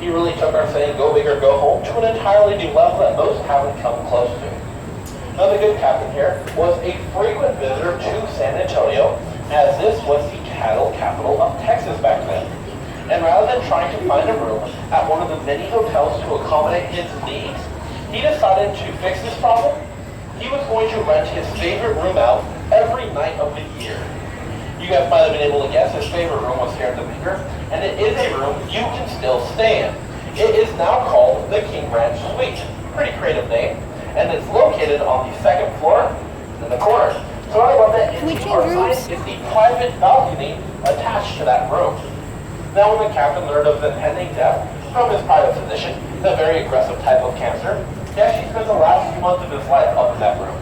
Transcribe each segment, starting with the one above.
He really took our saying, go big or go home, to an entirely new level that most haven't come close to. Now the good captain here was a frequent visitor to San Antonio, as this was the cattle capital of Texas back then. And rather than trying to find a room at one of the many hotels to accommodate his needs, he decided to fix this problem. He was going to rent his favorite room out every night of the year. You guys might have been able to guess his favorite room was here at the Vineyard, and it is a room you can still stay in. It is now called the King Ranch Suite. Pretty creative name, and it's located on the second floor in the corner. So what I love that is the private balcony attached to that room. Now when the captain learned of the impending death from his private physician, the very aggressive type of cancer, he actually spent the last few months of his life up in that room.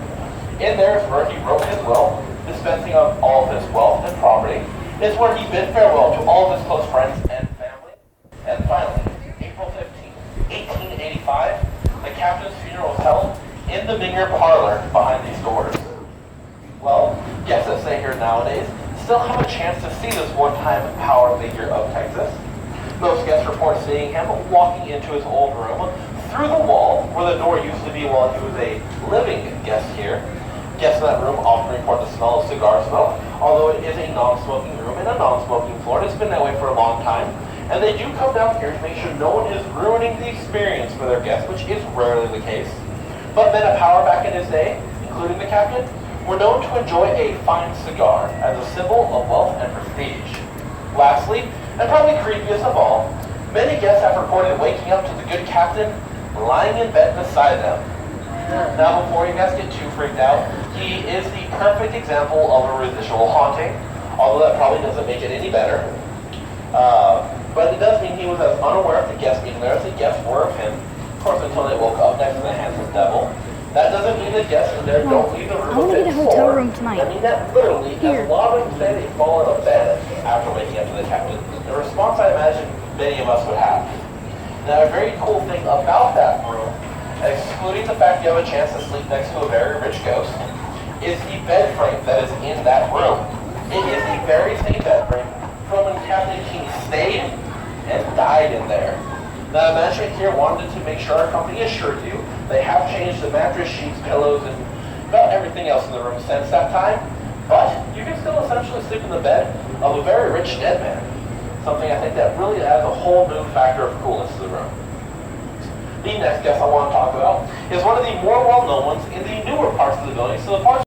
In there is where he wrote his will, dispensing of all of his wealth and property. It's where he bid farewell to all of his close friends and family. And finally, April 15, 1885, the captain's funeral was held in the Minger parlor behind these doors. Well, guests that stay here nowadays still have a chance to see this one-time power figure of Texas. Most guests report seeing him walking into his old room through the wall where the door used to be while he was a living guest here. Guests in that room often report the smell of cigar smoke, although it is a non-smoking room and a non-smoking floor. It's been that way for a long time. And they do come down here to make sure no one is ruining the experience for their guests, which is rarely the case. But men of power back in his day, including the captain, were known to enjoy a fine cigar as a symbol of wealth and prestige. Lastly, and probably creepiest of all, many guests have reported waking up to the good captain lying in bed beside them. Now before you guys get too freaked out, he is the perfect example of a residual haunting, although that probably doesn't make it any better. But it does mean he was as unaware of the guests being there as the guests were of him, of course until they woke up next to the handsome devil. That doesn't mean the guests in there don't leave the room. I want to get a hotel room tonight. I mean that literally, as a lot of them say they fall out of bed after waking up to the captain. The response I imagine many of us would have. Now a very cool thing about that room, excluding the fact you have a chance to sleep next to a very rich ghost, is the bed frame that is in that room. It is the very same bed frame from when Captain King stayed and died in there. Now management here wanted to make sure our company assured you they have changed the mattress, sheets, pillows, and about everything else in the room since that time, but you can still essentially sleep in the bed of a very rich dead man. Something I think that really adds a whole new factor of coolness to the room. The next guest I want to talk about is one of the more well-known ones in the newer parts of the building, so the parts